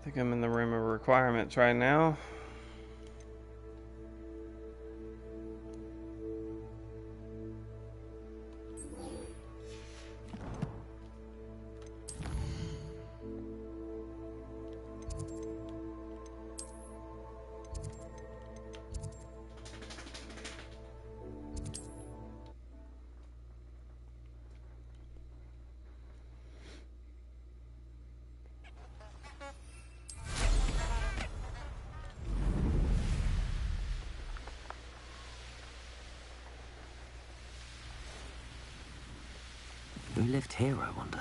I think I'm in the room of requirements right now. Who lived here, I wonder?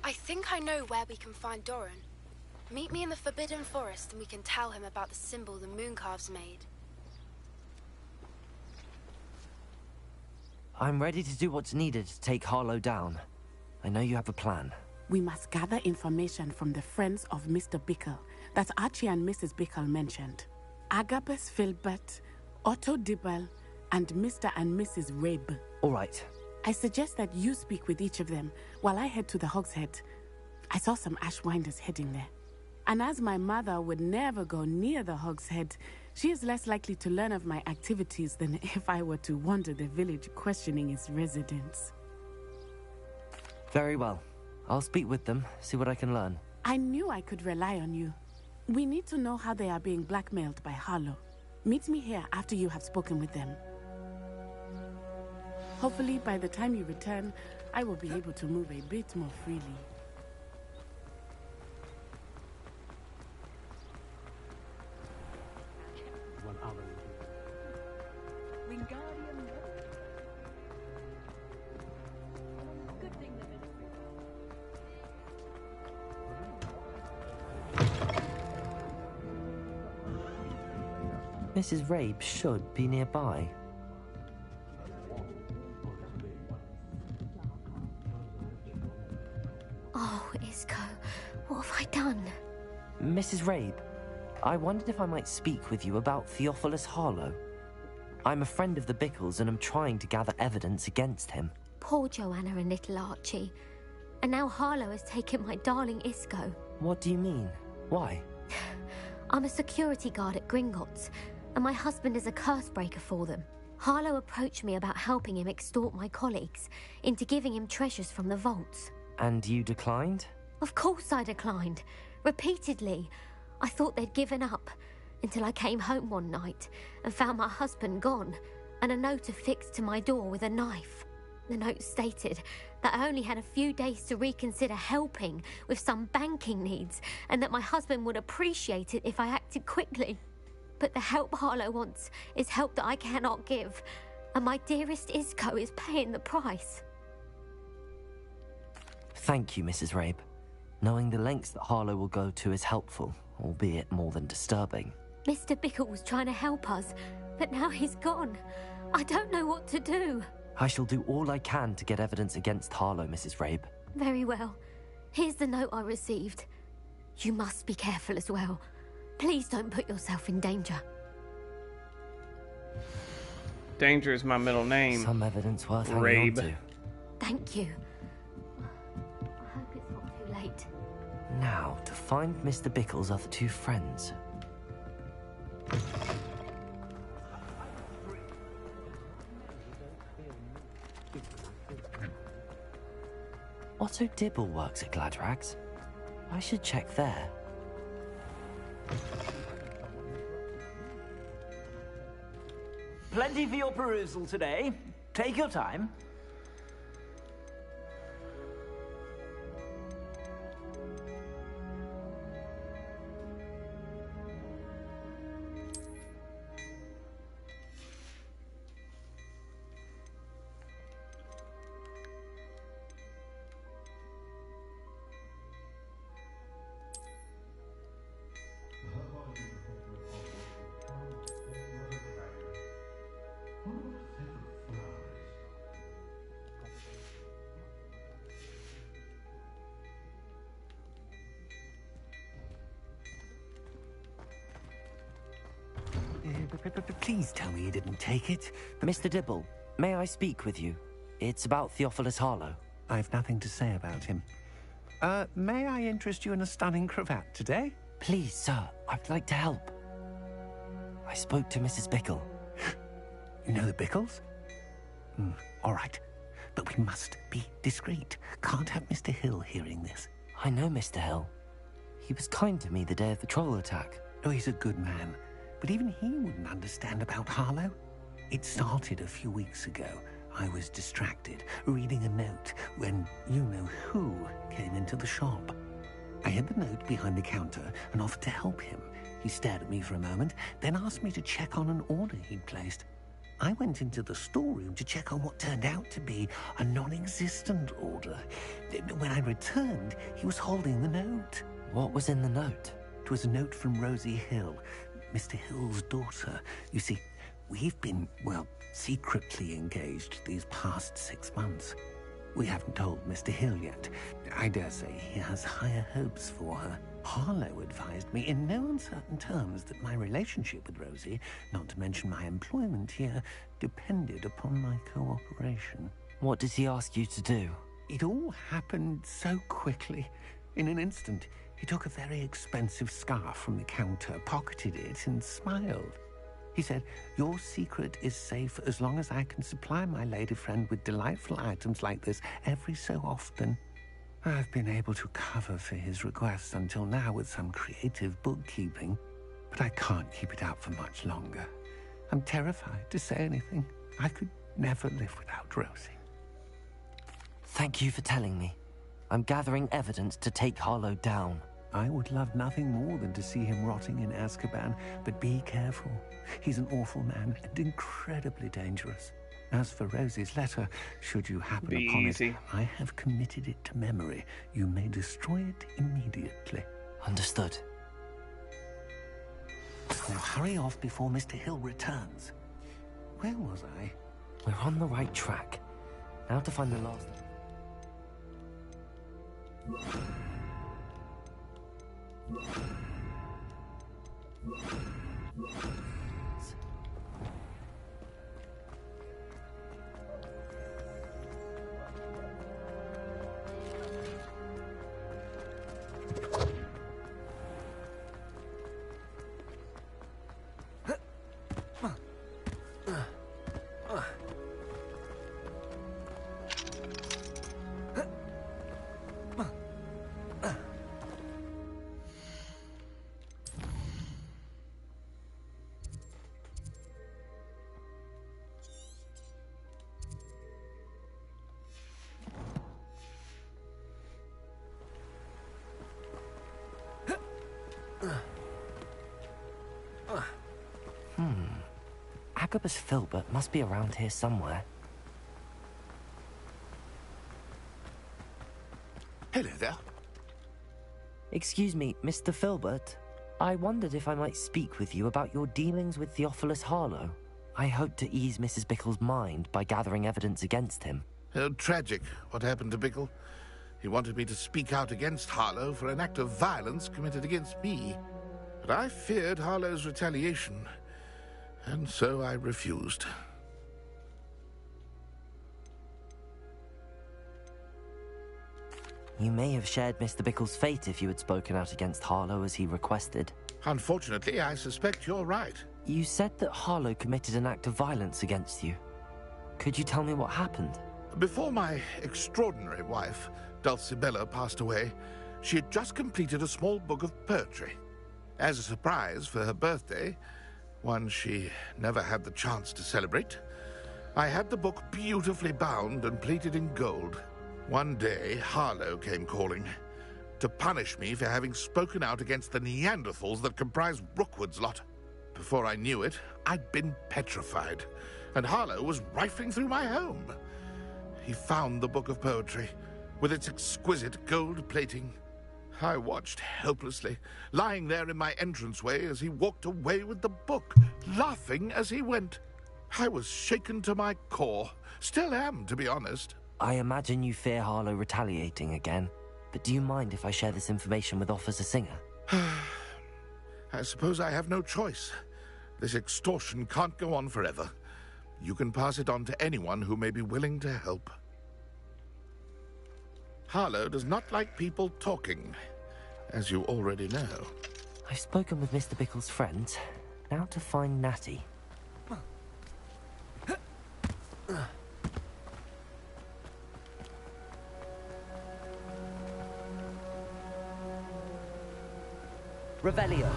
I think I know where we can find Doran. Meet me in the Forbidden Forest and we can tell him about the symbol the Mooncalves made. I'm ready to do what's needed to take Harlow down. I know you have a plan. We must gather information from the friends of Mr. Bickle that Archie and Mrs. Bickle mentioned. Agabus Filbert, Otto Dibble, and Mr. and Mrs. Rabe. All right. I suggest that you speak with each of them while I head to the Hogshead. I saw some Ashwinders heading there. And as my mother would never go near the Hogshead, she is less likely to learn of my activities than if I were to wander the village questioning its residents. Very well. I'll speak with them, see what I can learn. I knew I could rely on you. We need to know how they are being blackmailed by Harlow. Meet me here after you have spoken with them. Hopefully, by the time you return, I will be able to move a bit more freely. Mrs. Rabe should be nearby. Oh, Isco, what have I done? Mrs. Rabe, I wondered if I might speak with you about Theophilus Harlow. I'm a friend of the Bickles and I'm trying to gather evidence against him. Poor Joanna and little Archie. And now Harlow has taken my darling Isco. What do you mean? Why? I'm a security guard at Gringotts, and my husband is a curse breaker for them. Harlow approached me about helping him extort my colleagues into giving him treasures from the vaults. And you declined? Of course I declined. Repeatedly. I thought they'd given up, until I came home one night and found my husband gone, and a note affixed to my door with a knife. The note stated that I only had a few days to reconsider helping with some banking needs, and that my husband would appreciate it if I acted quickly. But the help Harlow wants is help that I cannot give, and my dearest Isco is paying the price. Thank you, Mrs. Rabe. Knowing the lengths that Harlow will go to is helpful, albeit more than disturbing. Mr. Bickle was trying to help us, but now he's gone. I don't know what to do. I shall do all I can to get evidence against Harlow, Mrs. Rabe. Very well. Here's the note I received. You must be careful as well. Please don't put yourself in danger. Danger is my middle name. Some evidence worth hanging Rabe. on to. Thank you. I hope it's not too late. Now, to find Mr. Bickle's other two friends. Otto Dibble works at Gladrags. I should check there. Plenty for your perusal today. Take your time. Please tell me you didn't take it. Mr. Dibble, may I speak with you? It's about Theophilus Harlow. I've nothing to say about him. May I interest you in a stunning cravat today? Please, sir, I'd like to help. I spoke to Mrs. Bickle. You know the Bickles? All right. But we must be discreet. Can't have Mr. Hill hearing this. I know Mr. Hill. He was kind to me the day of the troll attack. Oh, he's a good man. But even he wouldn't understand about Harlow. It started a few weeks ago. I was distracted, reading a note, when you-know-who came into the shop. I hid the note behind the counter and offered to help him. He stared at me for a moment, then asked me to check on an order he'd placed. I went into the storeroom to check on what turned out to be a non-existent order. When I returned, he was holding the note. What was in the note? It was a note from Rosie Hill, Mr. Hill's daughter. You see, we've been, well, secretly engaged these past 6 months. We haven't told Mr. Hill yet. I dare say he has higher hopes for her. Harlow advised me in no uncertain terms that my relationship with Rosie, not to mention my employment here, depended upon my cooperation. What did he ask you to do? It all happened so quickly. In an instant, he took a very expensive scarf from the counter, pocketed it, and smiled. He said, "Your secret is safe as long as I can supply my lady friend with delightful items like this every so often." I've been able to cover for his requests until now with some creative bookkeeping, but I can't keep it up for much longer. I'm terrified to say anything. I could never live without Rosie. Thank you for telling me. I'm gathering evidence to take Harlow down. I would love nothing more than to see him rotting in Azkaban, but be careful. He's an awful man and incredibly dangerous. As for Rosie's letter, should you happen upon it, I have committed it to memory. You may destroy it immediately. Understood. Now hurry off before Mr. Hill returns. Where was I? We're on the right track. Now to find the last... Agabus Filbert must be around here somewhere. Hello there. Excuse me, Mr. Filbert. I wondered if I might speak with you about your dealings with Theophilus Harlow. I hope to ease Mrs. Bickle's mind by gathering evidence against him. Oh, tragic what happened to Bickle. He wanted me to speak out against Harlow for an act of violence committed against me. But I feared Harlow's retaliation, and so I refused. You may have shared Mr. Bickle's fate if you had spoken out against Harlow as he requested. Unfortunately, I suspect you're right. You said that Harlow committed an act of violence against you. Could you tell me what happened? Before my extraordinary wife, Dulcibella, passed away, she had just completed a small book of poetry. As a surprise for her birthday, one she never had the chance to celebrate, I had the book beautifully bound and plated in gold. One day, Harlow came calling to punish me for having spoken out against the Neanderthals that comprise Rookwood's lot. Before I knew it, I'd been petrified, and Harlow was rifling through my home. He found the book of poetry, with its exquisite gold plating. I watched helplessly, lying there in my entranceway as he walked away with the book, laughing as he went. I was shaken to my core. Still am, to be honest. I imagine you fear Harlow retaliating again, but do you mind if I share this information with Officer Singer? I suppose I have no choice. This extortion can't go on forever. You can pass it on to anyone who may be willing to help. Harlow does not like people talking, as you already know. I've spoken with Mr. Bickle's friends. Now to find Natty. Revelio.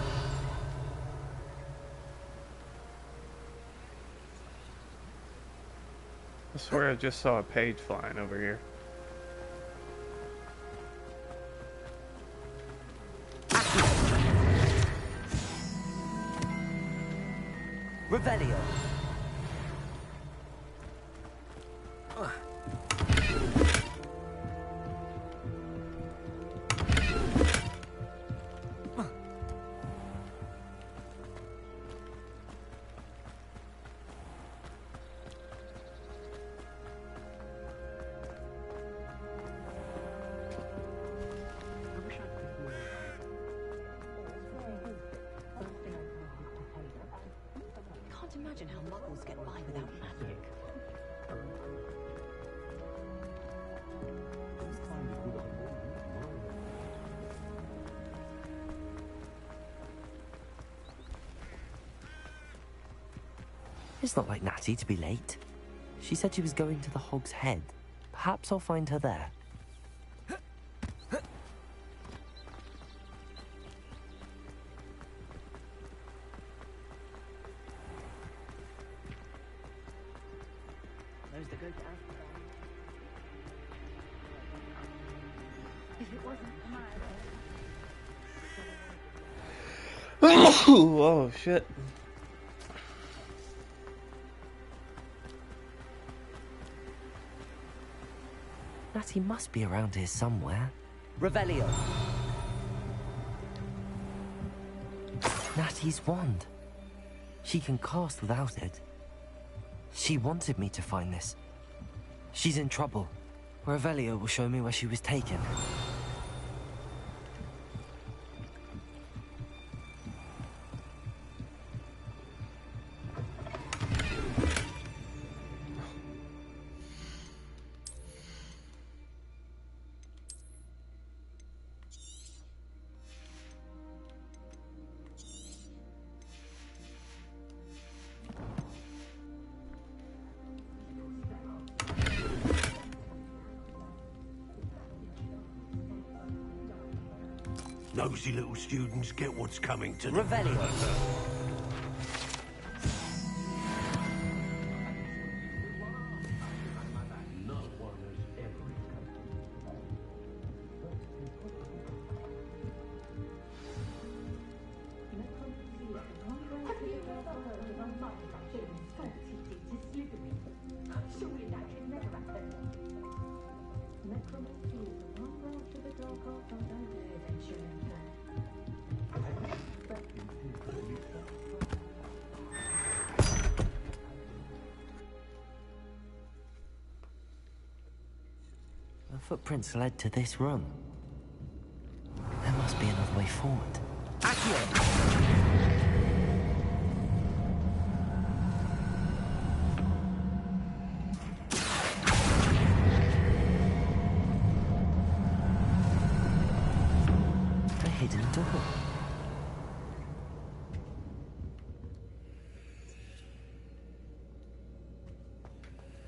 I swear I just saw a page flying over here. Revelio. Can't imagine how muggles get by without magic. It's not like Natty to be late. She said she was going to the Hog's Head. Perhaps I'll find her there. Those that go to If it wasn't Oh, shit. Natty must be around here somewhere. Revelio. Natty's wand. She can cast without it. She wanted me to find this. She's in trouble. Revelio will show me where she was taken. Nosy little students get what's coming to them. Revelio. The footprints led to this room. There must be another way forward. A hidden door.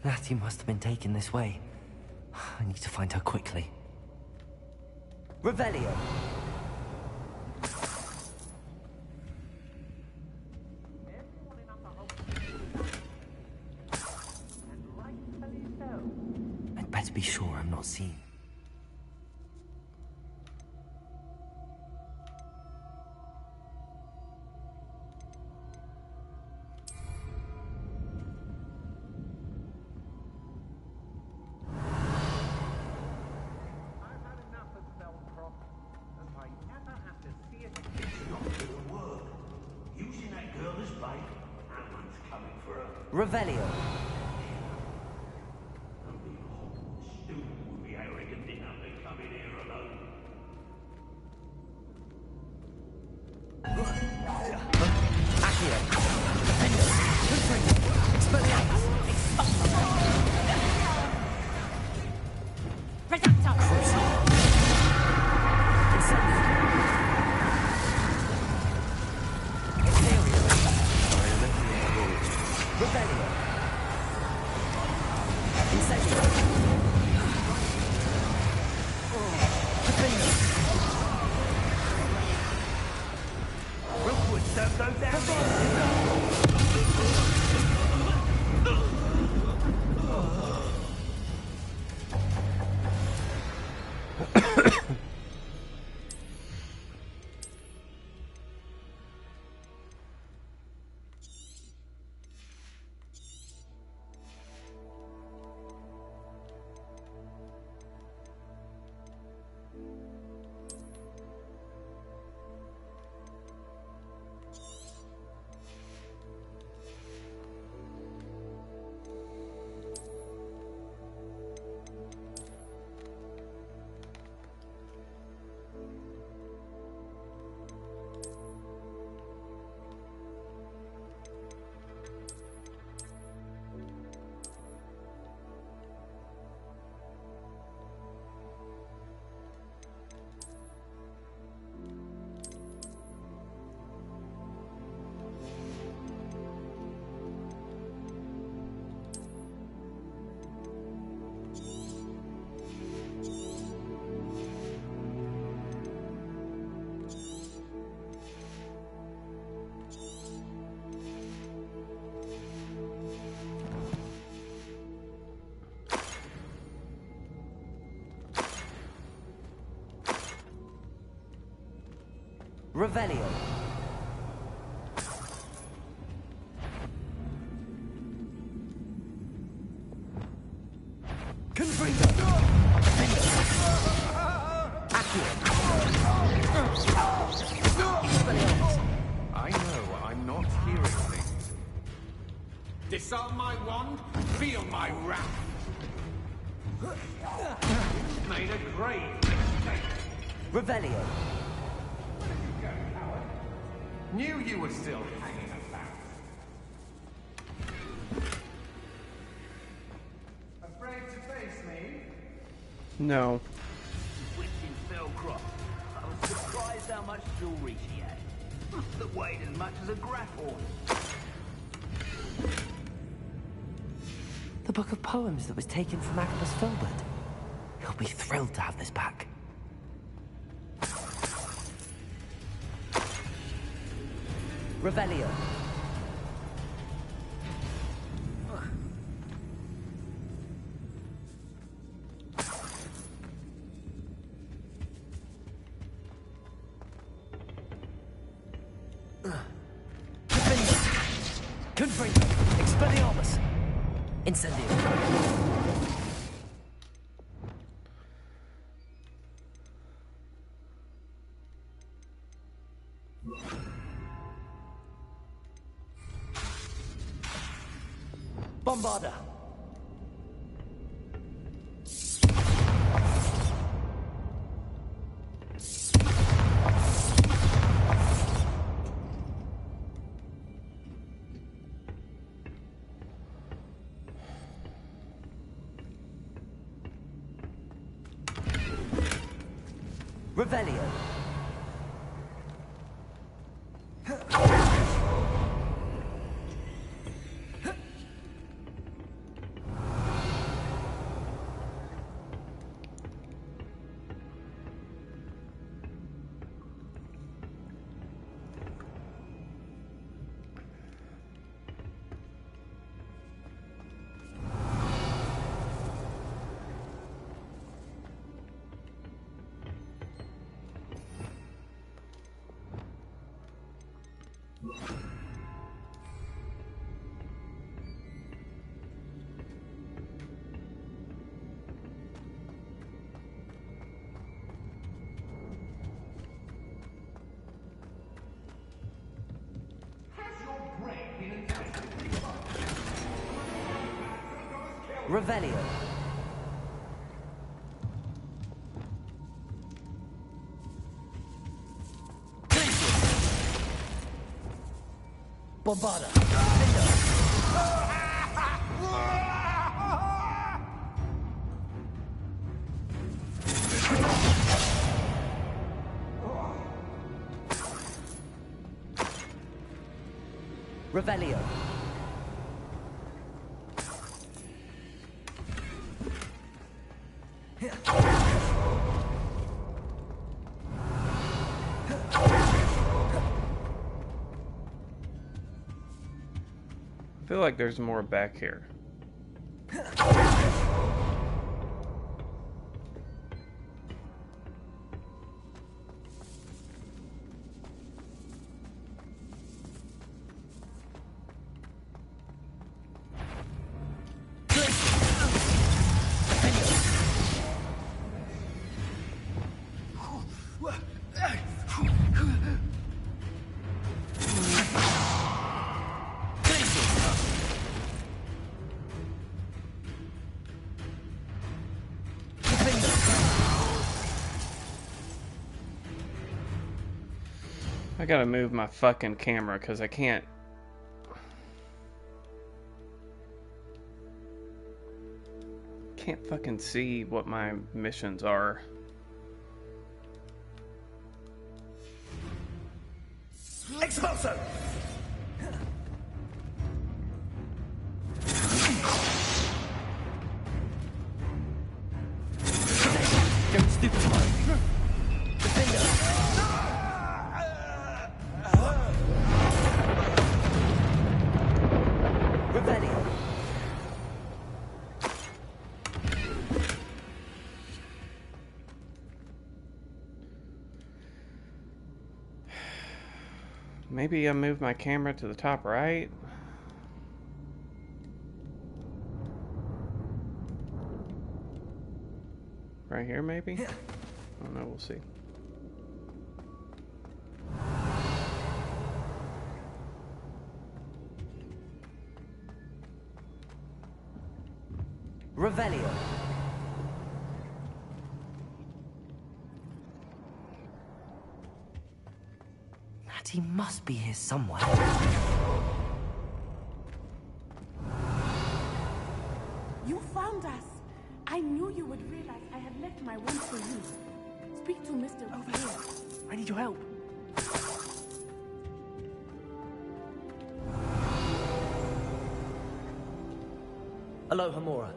Natty must have been taken this way. I need to find her quickly. Revelio. I'd better be sure I'm not seen. Revelio. Accio. Revelio. Confringo. I know, I'm not hearing things. Disarm my wand, feel my wrath. Made a great mistake. Revelio. Knew you were still hanging about. Afraid to face me? No. Witch in Fellcroft. I was surprised how much jewelry she had. That weighed as much as a grapple. The book of poems that was taken from Agnes Filbert. He'll be thrilled to have this back. Revelio. Confringo. Expelliarmus. Incendio. Bombarda. Revelio. Revelio. Bombarda. Revelio. I feel like there's more back here. I gotta move my fucking camera because I can't. Can't fucking see what my missions are. Expulso! Don't stupefy. Revelio. Maybe I move my camera to the top right. Right here, maybe? I don't know, we'll see. Revelio. Natty must be here somewhere. You found us. I knew you would realize I had left my wand for you. Speak to Mr. over here. I need your help. Aloha, Mora.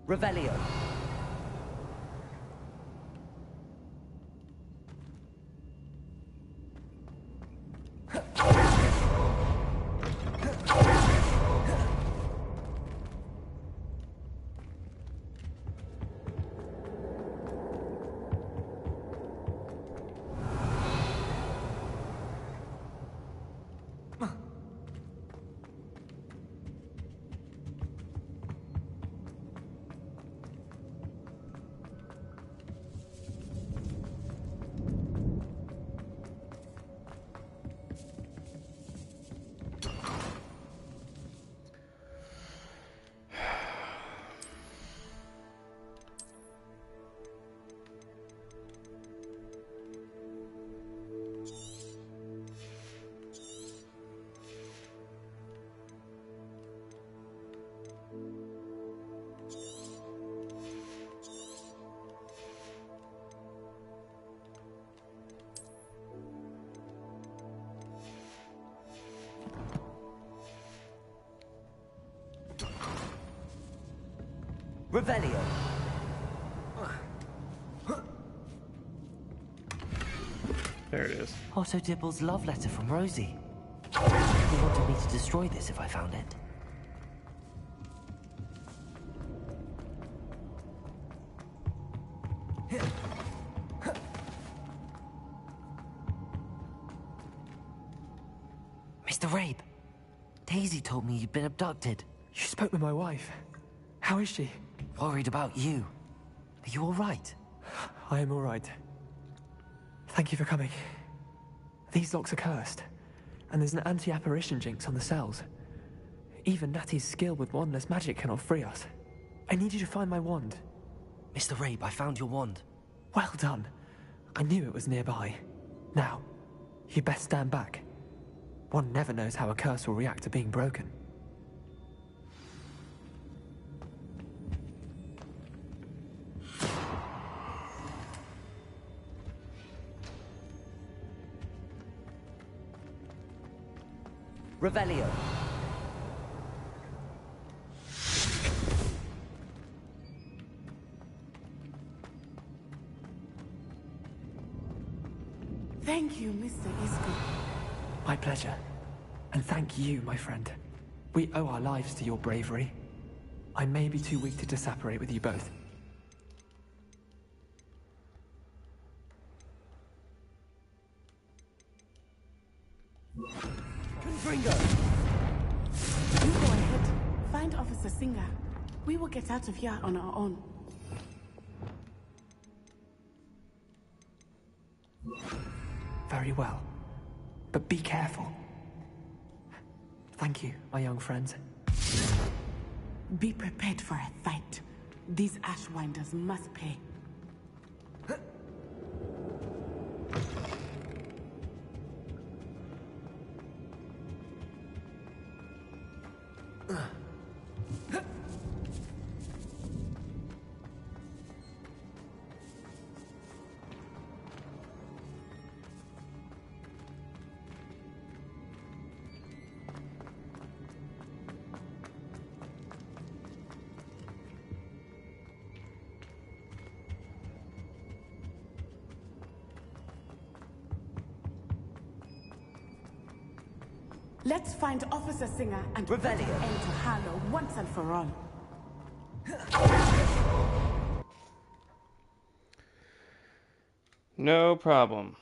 Revelio. Revelio. There it is. Otto Dibble's love letter from Rosie. He wanted me to destroy this if I found it. Mr. Rabe, Daisy told me you'd been abducted. You spoke with my wife. How is she? Worried about you. Are you all right? I am all right. Thank you for coming. These locks are cursed, and there's an anti-apparition jinx on the cells. Even Natty's skill with wandless magic cannot free us. I need you to find my wand. Mr. Rabe, I found your wand. Well done. I knew it was nearby. Now, you best stand back. One never knows how a curse will react to being broken. Revelio. Thank you, Mr. Isco. My pleasure. And thank you, my friend. We owe our lives to your bravery. I may be too weak to disapparate with you both. Confringo! You go ahead. Find Officer Singer. We will get out of here on our own. very well. But be careful. Thank you, my young friends. Be prepared for a fight. These Ashwinders must pay. Let's find Officer Singer and put an end to Harlow once and for all. No problem.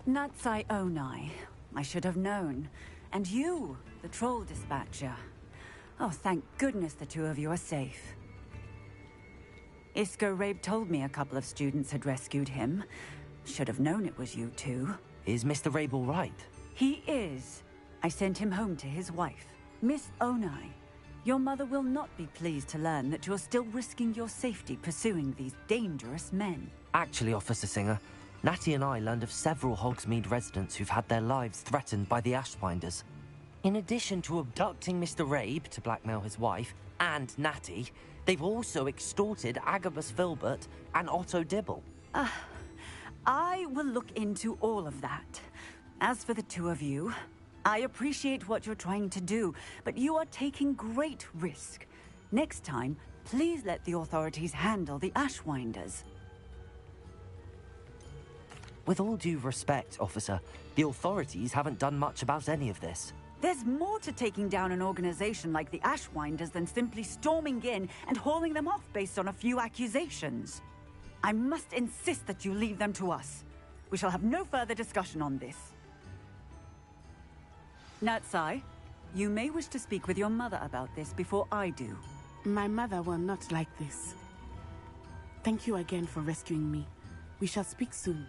Natsai Onai. I should have known. And you, the troll dispatcher. Oh, thank goodness the two of you are safe. Isco Rabe told me a couple of students had rescued him. Should have known it was you two. Is Mr. Rabe all right? He is. I sent him home to his wife. Miss Onai, your mother will not be pleased to learn that you're still risking your safety pursuing these dangerous men. Actually, Officer Singer, Natty and I learned of several Hogsmeade residents who've had their lives threatened by the Ashwinders. In addition to abducting Mr. Rabe to blackmail his wife and Natty, they've also extorted Agabus Filbert and Otto Dibble. I will look into all of that. As for the two of you, I appreciate what you're trying to do, but you are taking great risk. Next time, please let the authorities handle the Ashwinders. With all due respect, officer, the authorities haven't done much about any of this. There's more to taking down an organization like the Ashwinders than simply storming in and hauling them off based on a few accusations. I must insist that you leave them to us. We shall have no further discussion on this. Natsai, you may wish to speak with your mother about this before I do. My mother will not like this. Thank you again for rescuing me. We shall speak soon.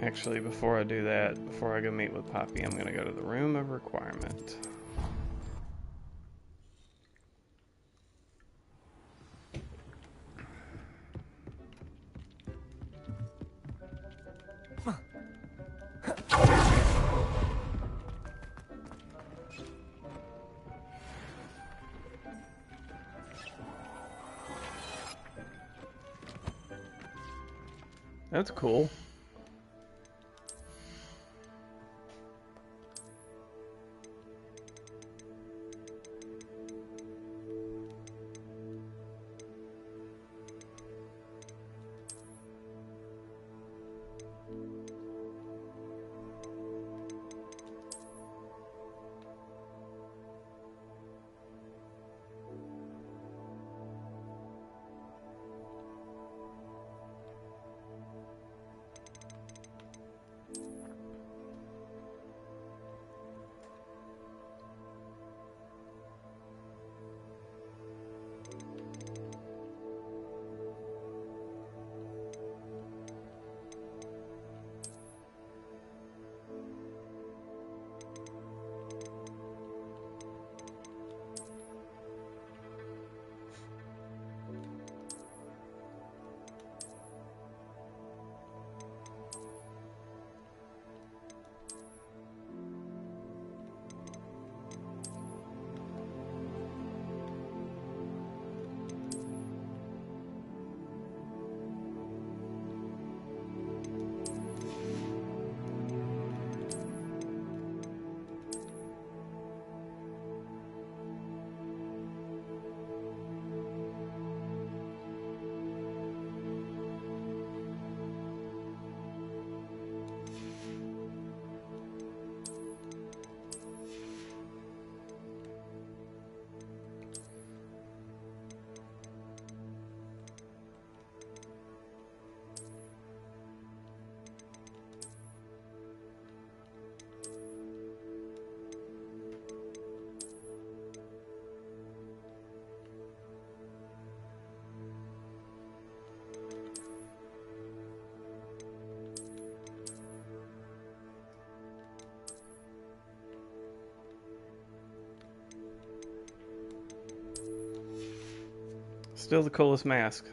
Actually, before I do that, before I go meet with Poppy, I'm going to go to the Room of Requirement. That's cool. Still the coolest mask.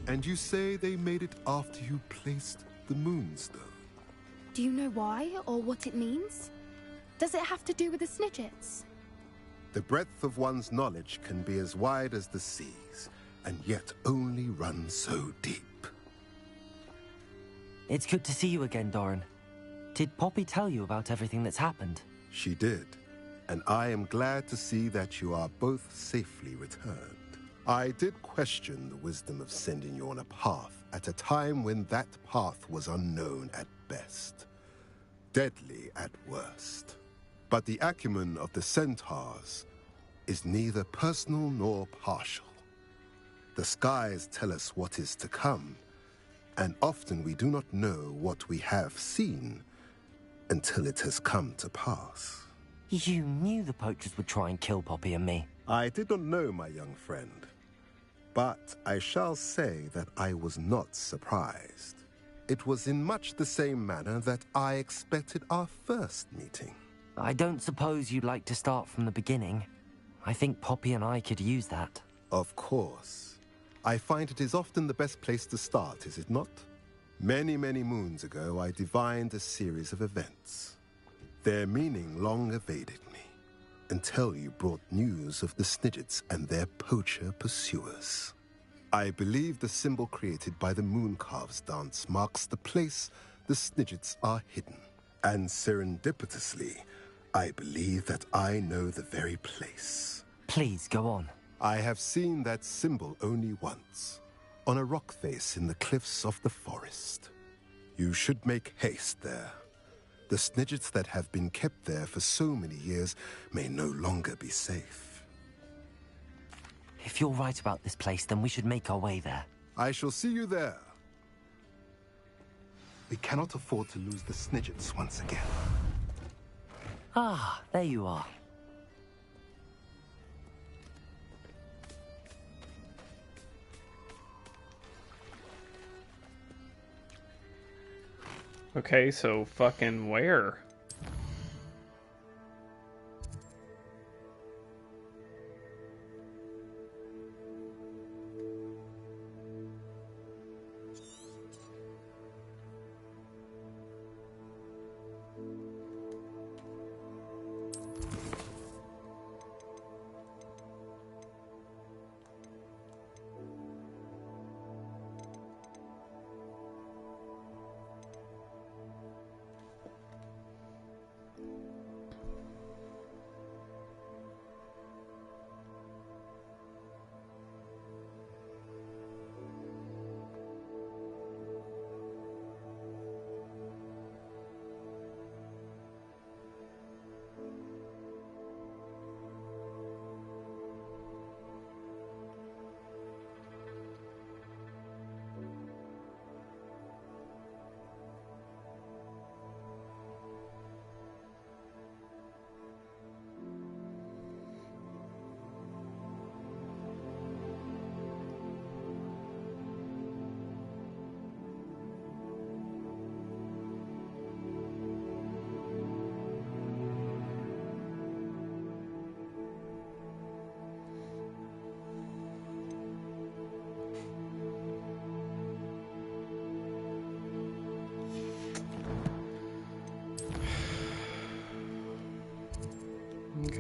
And you say they made it after you placed the Moonstone? Do you know why, or what it means? Does it have to do with the Snidgets? The breadth of one's knowledge can be as wide as the seas, and yet only run so deep. It's good to see you again, Doran. Did Poppy tell you about everything that's happened? She did, and I am glad to see that you are both safely returned. I did question the wisdom of sending you on a path at a time when that path was unknown at best, deadly at worst. But the acumen of the centaurs is neither personal nor partial. The skies tell us what is to come, and often we do not know what we have seen until it has come to pass. You knew the poachers would try and kill Poppy and me. I did not know, my young friend. But I shall say that I was not surprised. It was in much the same manner that I expected our first meeting. I don't suppose you'd like to start from the beginning. I think Poppy and I could use that. Of course. I find it is often the best place to start, is it not? Many, many moons ago, I divined a series of events. Their meaning long evaded me, until you brought news of the Snidgets and their poacher pursuers. I believe the symbol created by the Mooncalves dance marks the place the Snidgets are hidden. And serendipitously, I believe that I know the very place. Please, go on. I have seen that symbol only once, on a rock face in the cliffs of the forest. You should make haste there. The Snidgets that have been kept there for so many years may no longer be safe. If you're right about this place, then we should make our way there. I shall see you there. We cannot afford to lose the Snidgets once again. Ah, there you are. Okay, so fucking where?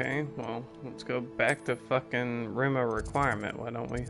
Okay, well, let's go back to fucking room of requirement, why don't we?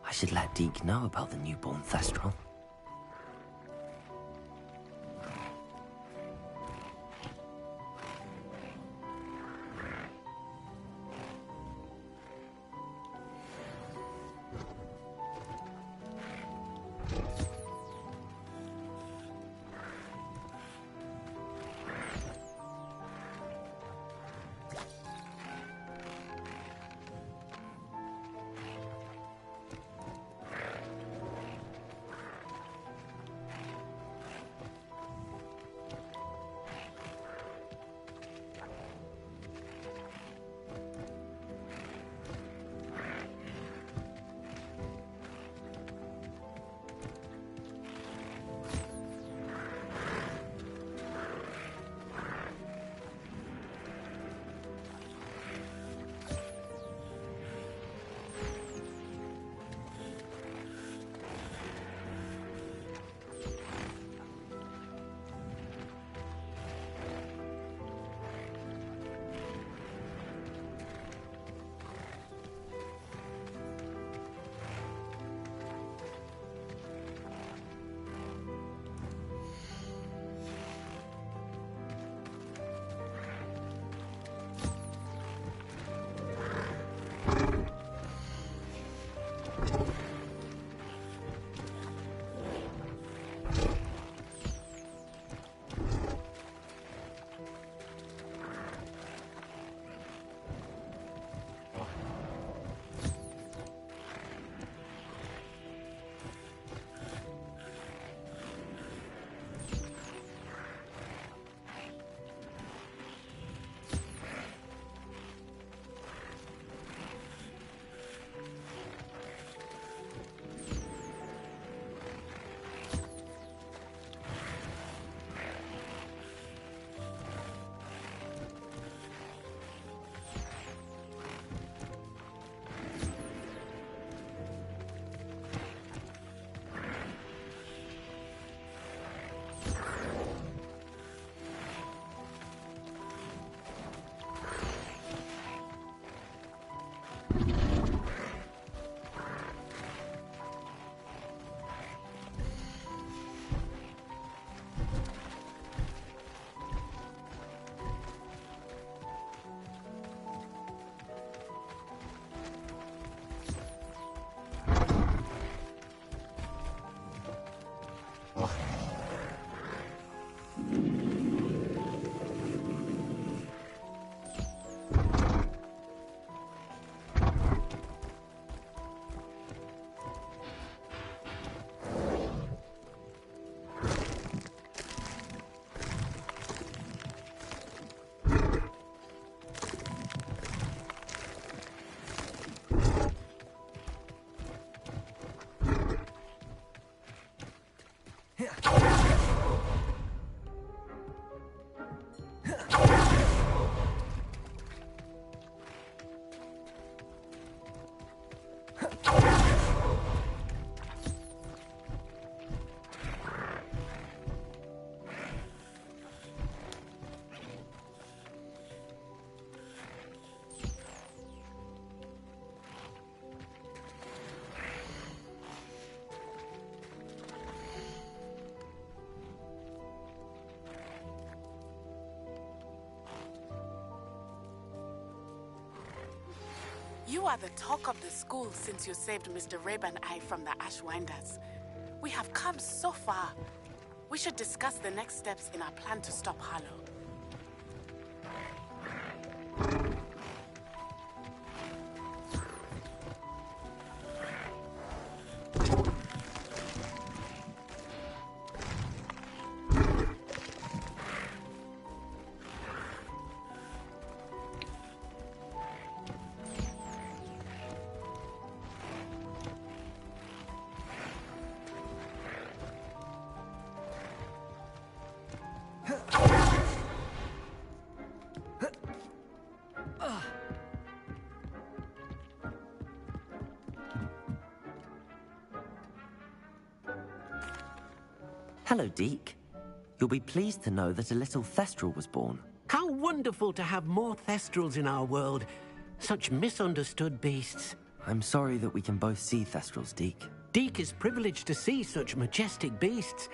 I should let Deke know about the newborn Thestral. You are the talk of the school since you saved Mr. Rabe and I from the Ashwinders. We have come so far. We should discuss the next steps in our plan to stop Harlow. Hello, Deke. You'll be pleased to know that a little Thestral was born. How wonderful to have more Thestrals in our world. Such misunderstood beasts. I'm sorry that we can both see Thestrals, Deke. Deke is privileged to see such majestic beasts.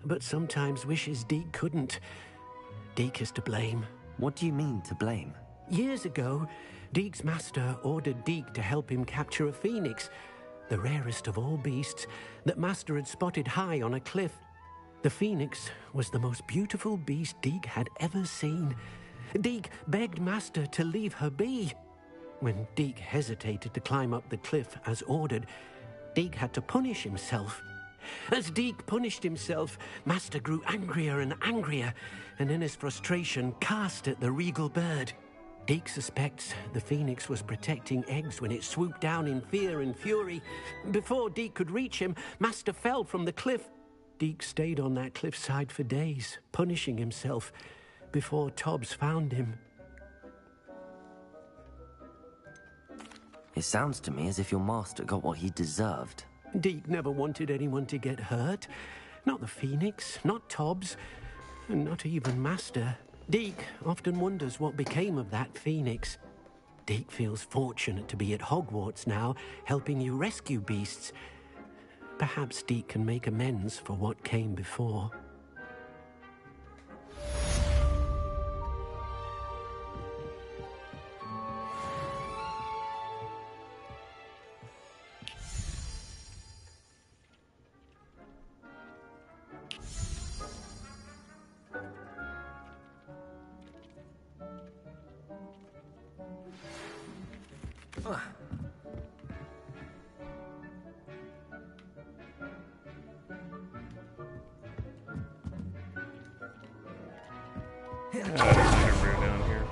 But sometimes wishes Deke couldn't. Deke is to blame. What do you mean, to blame? Years ago, Deke's master ordered Deke to help him capture a phoenix, the rarest of all beasts, that Master had spotted high on a cliff. The phoenix was the most beautiful beast Deke had ever seen. Deke begged Master to leave her be. When Deke hesitated to climb up the cliff as ordered, Deke had to punish himself. As Deke punished himself, Master grew angrier and angrier, and in his frustration cast at the regal bird. Deke suspects the phoenix was protecting eggs when it swooped down in fear and fury. Before Deke could reach him, Master fell from the cliff. Deke stayed on that cliffside for days, punishing himself, before Tobbs found him. It sounds to me as if your master got what he deserved. Deke never wanted anyone to get hurt. Not the phoenix, not Tobbs, and not even Master. Deke often wonders what became of that phoenix. Deke feels fortunate to be at Hogwarts now, helping you rescue beasts. Perhaps Deke can make amends for what came before. Down here.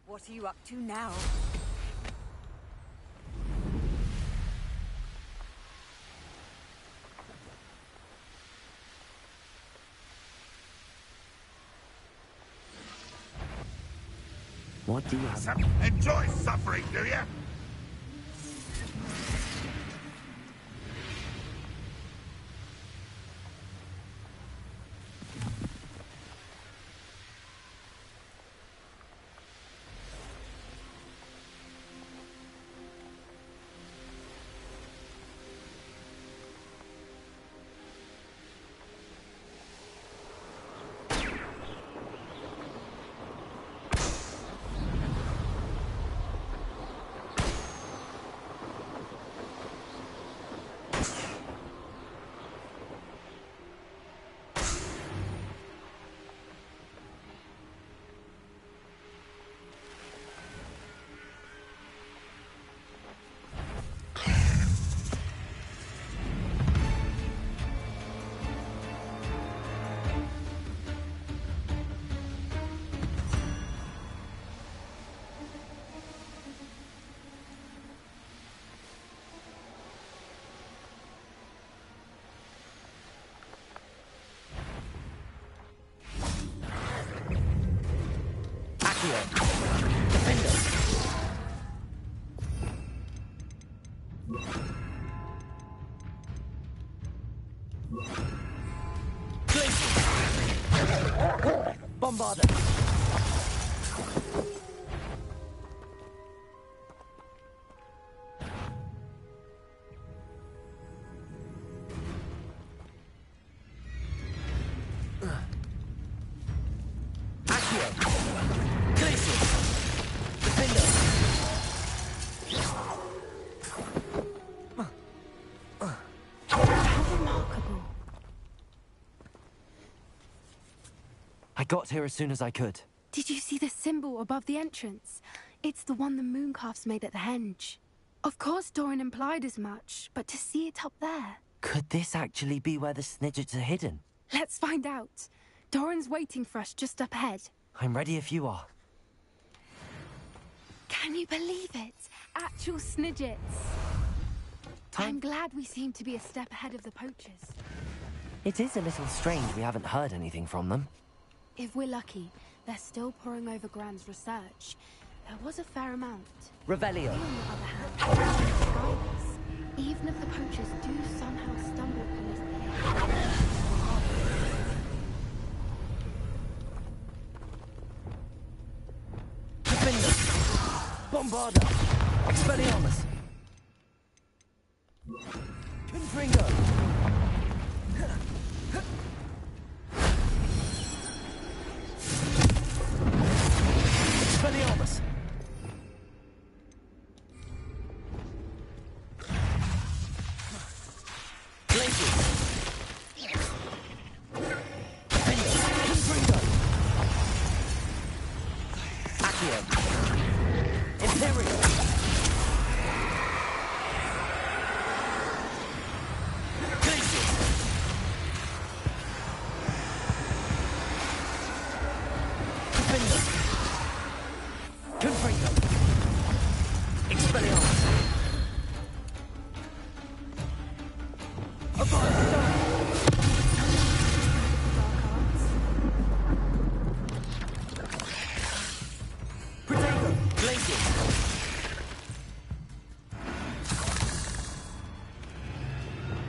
What are you up to now? What do you have? Enjoy suffering, do you? Defend us. Bombarder. I got here as soon as I could. Did you see the symbol above the entrance? It's the one the mooncalves made at the henge. Of course Doran implied as much, but to see it up there... Could this actually be where the Snidgets are hidden? Let's find out. Doran's waiting for us just up ahead. I'm ready if you are. Can you believe it? Actual Snidgets. I'm glad we seem to be a step ahead of the poachers. It is a little strange we haven't heard anything from them. If we're lucky, they're still poring over Gran's research. There was a fair amount. Revelio. We, on the other hand, can guide us. Even if the poachers do somehow stumble upon us here. Defender! Bombarder! Expelliarmus! Confringo! Expelliarmus! Blazes! Defender! Confringo! Accio! Imperial! Glacius! Defender! Confringo! Expelliarmus! Protego! Glacius!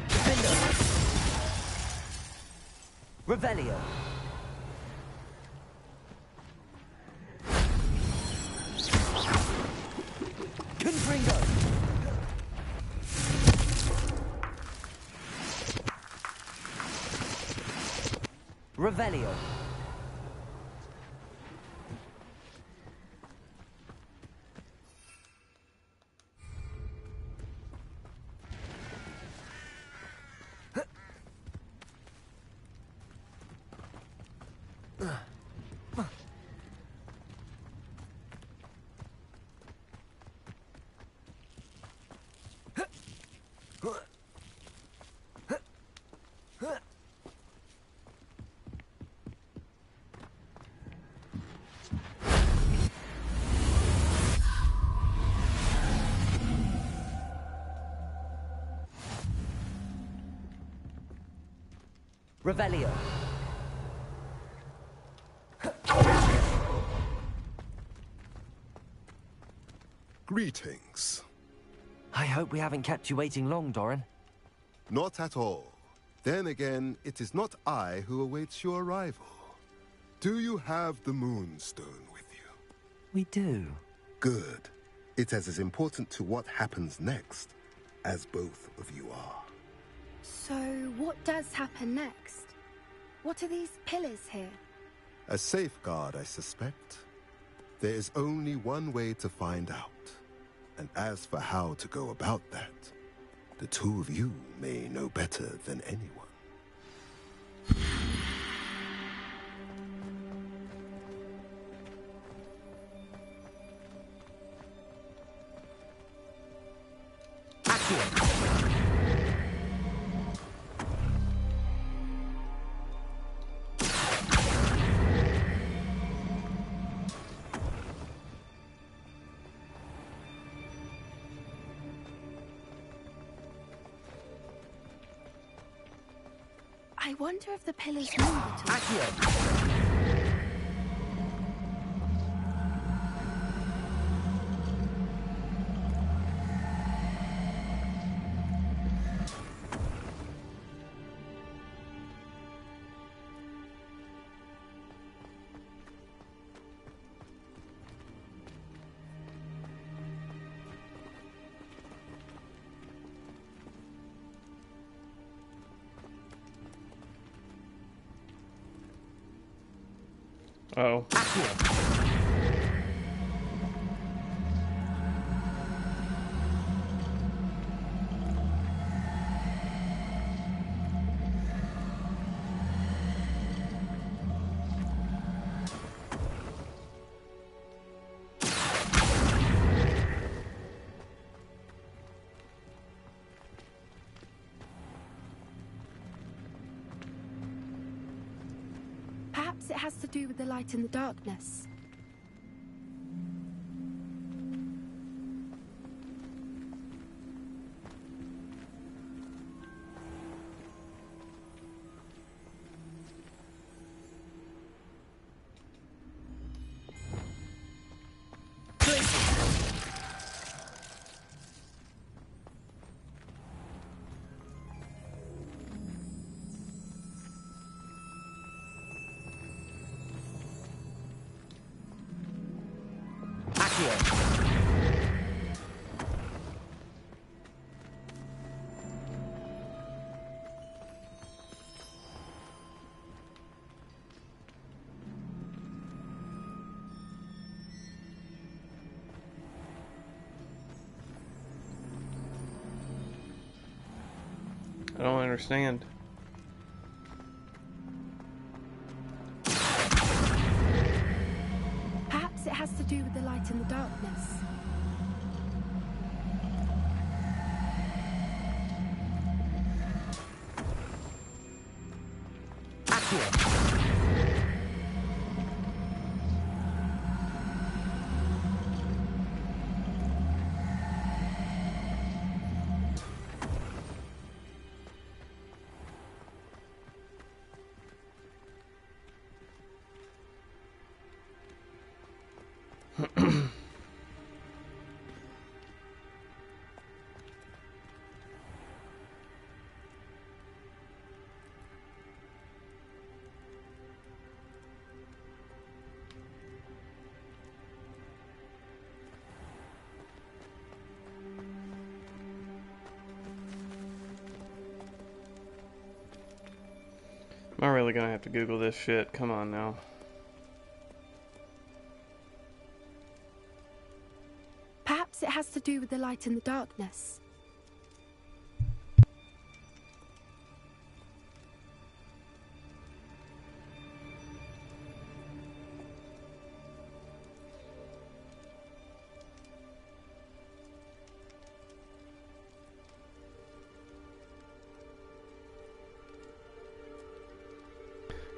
Defender! Revelio! Confringo! Revelio! Revelio. Greetings. I hope we haven't kept you waiting long, Doran. Not at all. Then again, it is not I who awaits your arrival. Do you have the Moonstone with you? We do. Good. It is as important to what happens next as both of you are. So, what does happen next? What are these pillars here? A safeguard, I suspect. There is only one way to find out. And as for how to go about that, the two of you may know better than anyone. I wonder if the pillars move at all. Oh. Perhaps it has to do with the light in the darkness. I don't understand. Perhaps it has to do with the light in the darkness. Am I really gonna have to Google this shit? Come on now. Perhaps it has to do with the light in the darkness.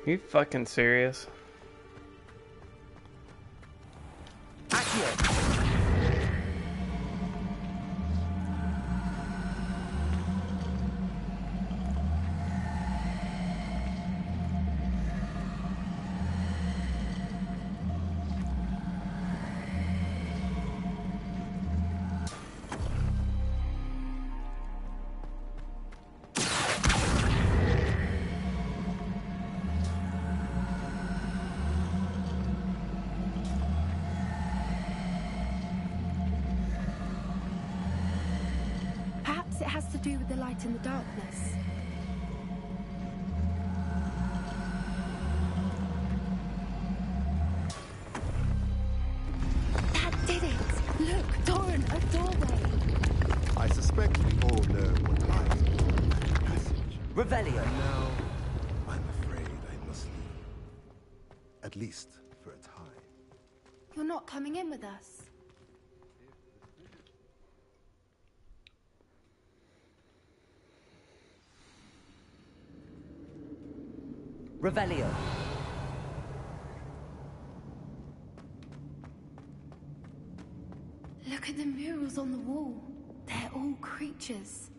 Are you fucking serious? It has to do with the light in the darkness. That did it! Look, Doran, a doorway! I suspect we all know what lies beyond that passage. Revelio. Now, I'm afraid I must leave. At least for a time. You're not coming in with us. Revelio. Look at the murals on the wall. They're all creatures.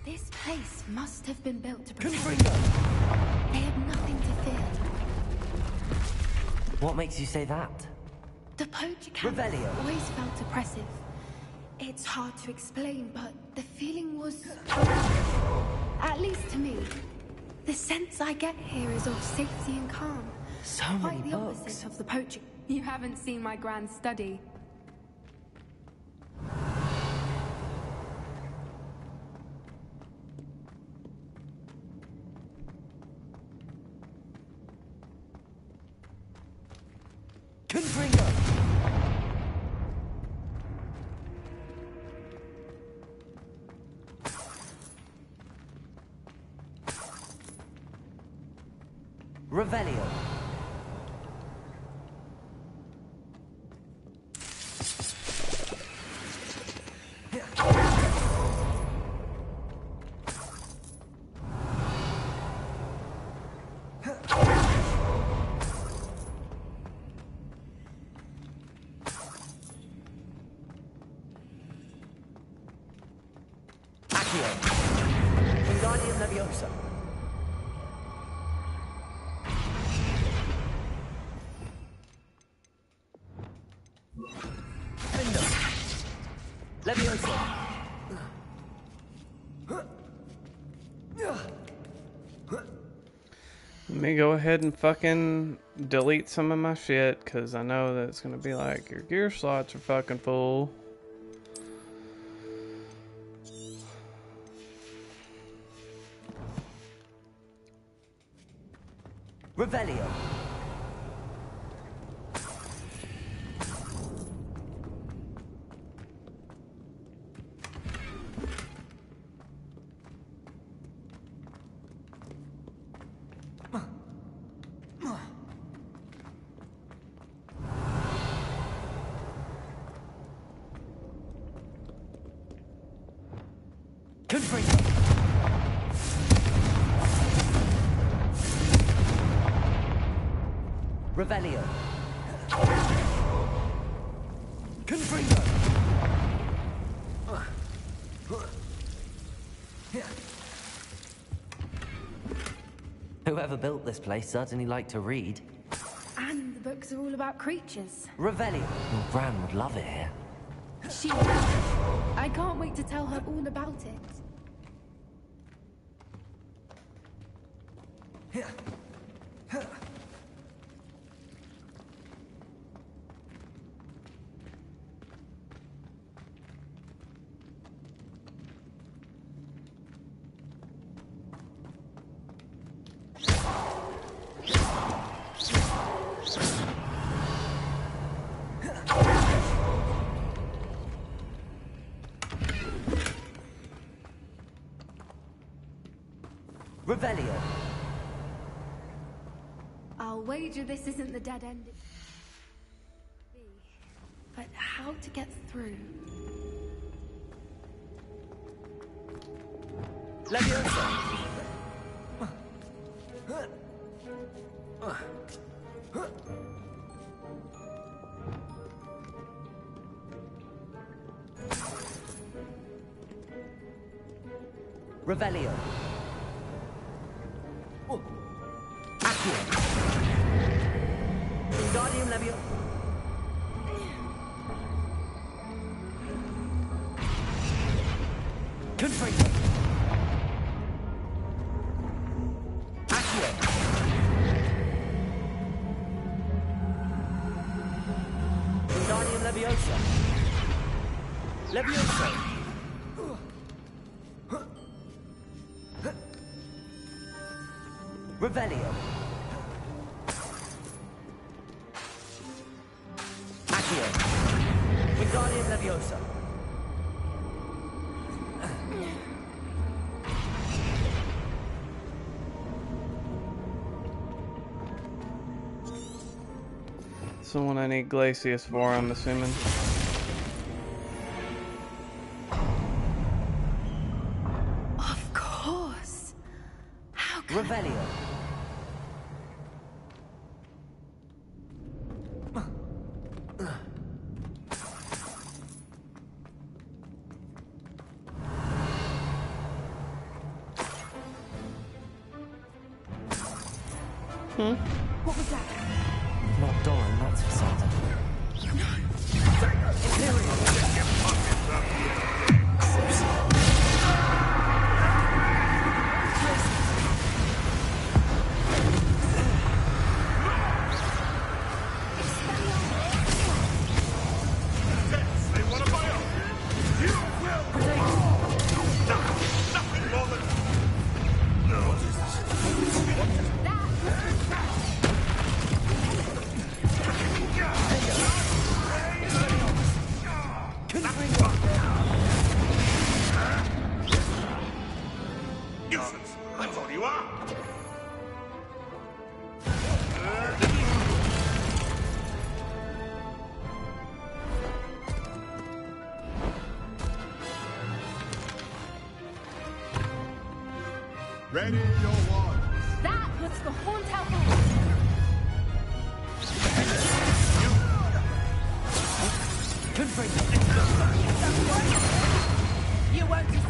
This place must have been built to protect them. They had nothing to fear. What makes you say that? The poacher camp always felt oppressive. It's hard to explain, but the feeling was... At least to me. The sense I get here is of safety and calm. So Quite many the books. opposite of the poaching. You haven't seen my grand study. Confringo! Revelio. Accio. Wingardium Leviosa. Leviosa. Let me go ahead and fucking delete some of my shit, because I know that it's going to be like, your gear slots are fucking full. Revelio. Revelio. Confringo. Whoever built this place certainly liked to read. And the books are all about creatures. Revelio. Your Gran would love it here. She will. I can't wait to tell her all about it. Revelio. I'll wager this isn't the dead end. But how to get through? Leviosa. Revelio. Accio. Wingardium Leviosa. Confringo. Accio. Wingardium Leviosa. Leviosa. Revelio. Accio. Wingardium Leviosa. Someone I need Glacius for, I'm assuming. Of course. How can Revelio. What was that? Not Doran, that's for certain. Ready your wands. That was for Haunt Our You won't